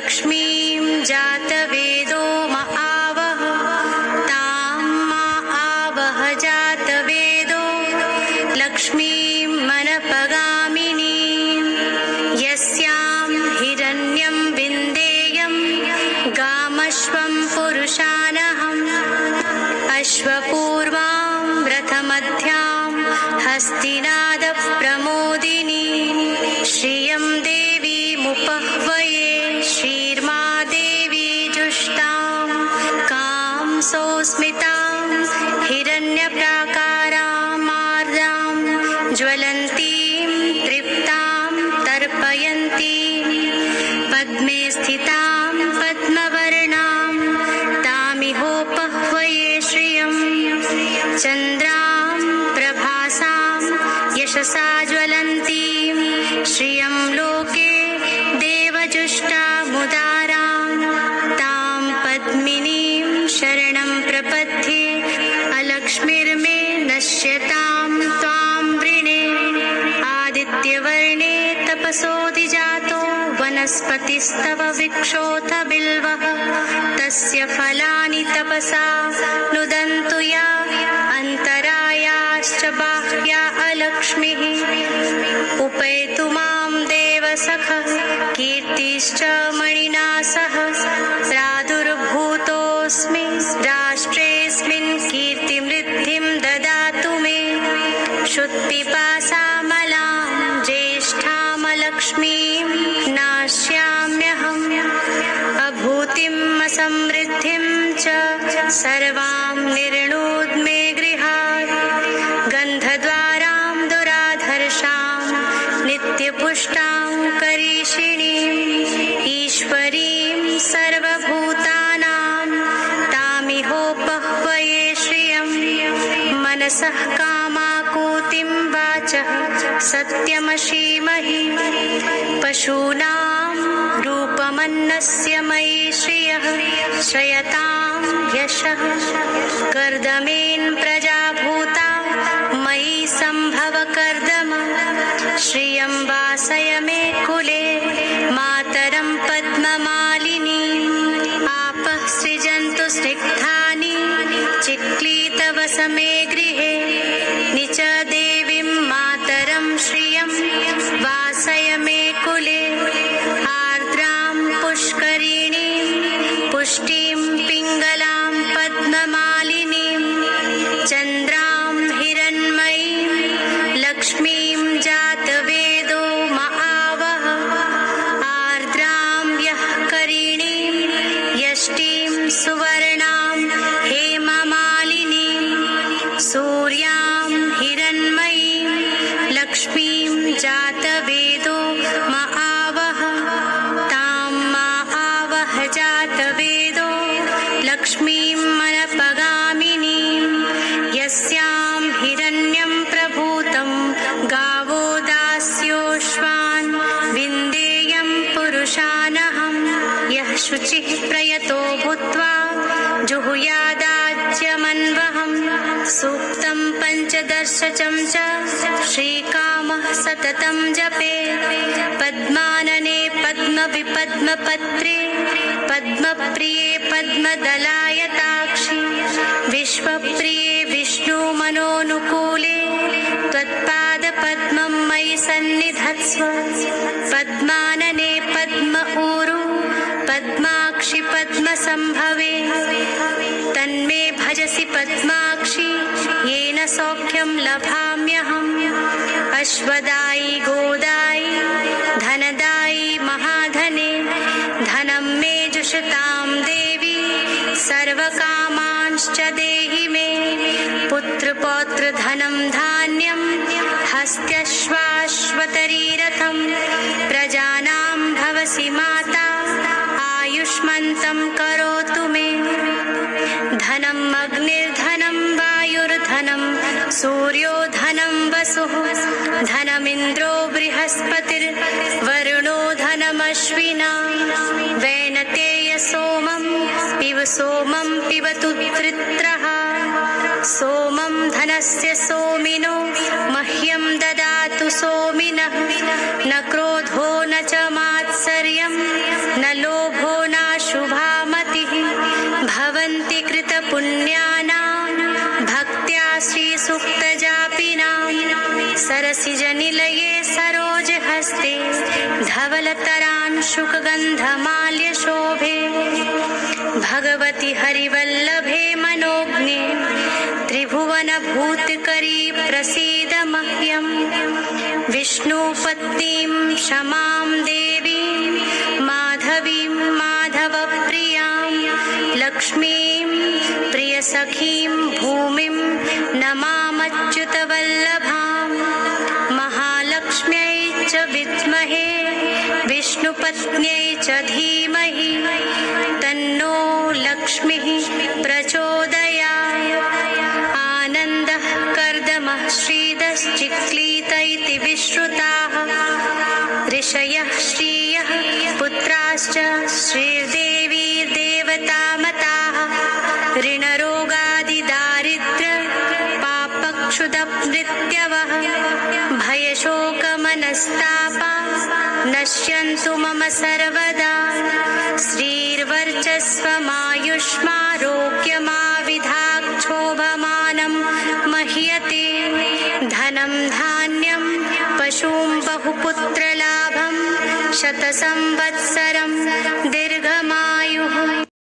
लक्ष्मीं जातवेदो म आवह तां मा आवह जातवेदो लक्ष्मीं मनपगामिनीं यस्यां हिरण्यं विन्देयं गामश्वं पुरुषानहम् अश्वपूर्वां व्रतमध्यां हस्तिनादप्रमोदिनी श्रियं देवीमुपह्वये श्रीर्मा देवी जुष्टां कांसोऽस्मितां हिरण्यप्राकारां मार्दां ज्वलन्तीं तृप्तां तर्पयन्तीं पद्मे स्थितां पद्मवर्णां तामिहोपह्वये श्रियं चन्द्रां प्रभासां यशसा ज्वलन्तीं श्रियं लोके देवजुष्टामुदारां तां पद्मिनीं शरणं प्रपद्ये अलक्ष्मीर्मे नश्यतां त्वां वृणे आदित्यवर्णे तपसोऽधिजातो वनस्पतिस्तव वृक्षोऽथ बिल्वः तस्य फलानि तपसा नुदन्तु या अन्तरायाश्च बाह्या अलक्ष्मीः उपैतु मां देवसखः कीर्तिश्च मणिना सह प्रादुर्भूतोऽस्मि राष्ट्रेऽस्मिन् कीर्तिमृद्धिं ददातु मे क्षुत्पिपासामलां ज्येष्ठामलक्ष्मीं नाश्याम्यहम् अभूतिम् असमृद्धिं च सर्वां निर्णोद्मे गृहात् गन्धद्वारां दुराधर्षां नित्यपुष्टां करीषिणीम् ईश्वरीं सर्वभूतानां तामिहोपह्वये श्रियं मनसः कामाकूतिं वाचः सत्यमशीमहि पशूनां रूपमन्नस्य मयि श्रियः श्रयतां यशः कर्दमेन प्रजाभूता मयि सम्भव कर्दम श्रियं वासय मे कुले मातरं पद्ममालिनीम् आपः सृजन्तु स्निग्धानि चिक्लीतवसमे गृहे निच देवीं मातरं श्रियं वासय मे कुले आर्द्रां पुष्करिणीं पुष्टिं पिङ्गलां पद्ममालिनीं चन्द्रां हिरण्मयीं लक्ष्मीं जातवेदो म आवह आर्द्रां यः करिणीं यष्टिं सुवर्णां हेममालिनीं सूर्यां हिरण्मयीं लक्ष्मीं जातवेदो म आवह तां मा आवह जातवेदो लक्ष्मीं मनपगामिनीं यस्यां हिरण्यं प्रभूतं गावो दास्योश्वान् विन्देयं पुरुषानहम् यः शुचिः प्रयतो भूत्वा जुहुयादाज्यमन्वहम् सूक्तं पञ्चदशचं च श्रीकामः सततं जपे पद्मानने पद्मविपद्मपत्रे पद्मप्रिये पद्मदलायताक्षि विश्वप्रिये विष्णुमनोनुकूले त्वत्पादपद्मं मयि सन्निधत्स्व पद्मानने पद्म ऊरु पद्माक्षि पद्मसम्भवे तन्मे भजसि पद्माक्षि येन सौख्यं लभाम्यहम् अश्वदायि गोदायि धनदायि महाधने धनं मे जुषतां देवी सर्वकामांश्च देहि मे पुत्रपौत्रधनं धान्यं हस्त्यश्वाश्वतरीरथं प्रजानां भवसि माता आयुष्मन्तं करोतु मे धनम् अग्निर्धनं वायुर्धनं सूर्यो धनं वसुः धनमिन्द्रो बृहस्पतिर्वरुणो धनमश्विना वैनतेय सोमं पिबतु वृत्रः सोमं धनस्य सोमिनो मह्यं ददातु सोमिनः न क्रोधो न च मात्सर्यं न लोभो सरसिजनिलये सरोजहस्ते धवलतरांशुकगन्धमाल्यशोभे भगवति हरिवल्लभे मनोज्ञे त्रिभुवनभूतकरी प्रसीद मह्यम् विष्णुपत्नीं क्षमां देवीं माधवीं माधवप्रियां लक्ष्मीं प्रियसखीं भूमिं नमामच्युतवल्लभां महालक्ष्म्यै च विद्महे विष्णुपत्न्यै च धीमहि तन्नो लक्ष्मीः प्रचोदयात् आनन्दः कर्दमः श्रीदश्चिक्लीत इति विश्रुताः ऋषयः श्रियः पुत्राश्च श्रीर्देवीर्देवतामताः ऋणरोगादिदारिद्र्य पापक्षुदमृत्यवः भयशोकमनस्तापा नश्यन्तु मम सर्वदा श्रीर्वर्चस्वमायुष्मारोग्यमाविधाक्षोभमानं मह्यते धनं धान्यं पशूं बहुपुत्रलाभं शतसंवत्सरं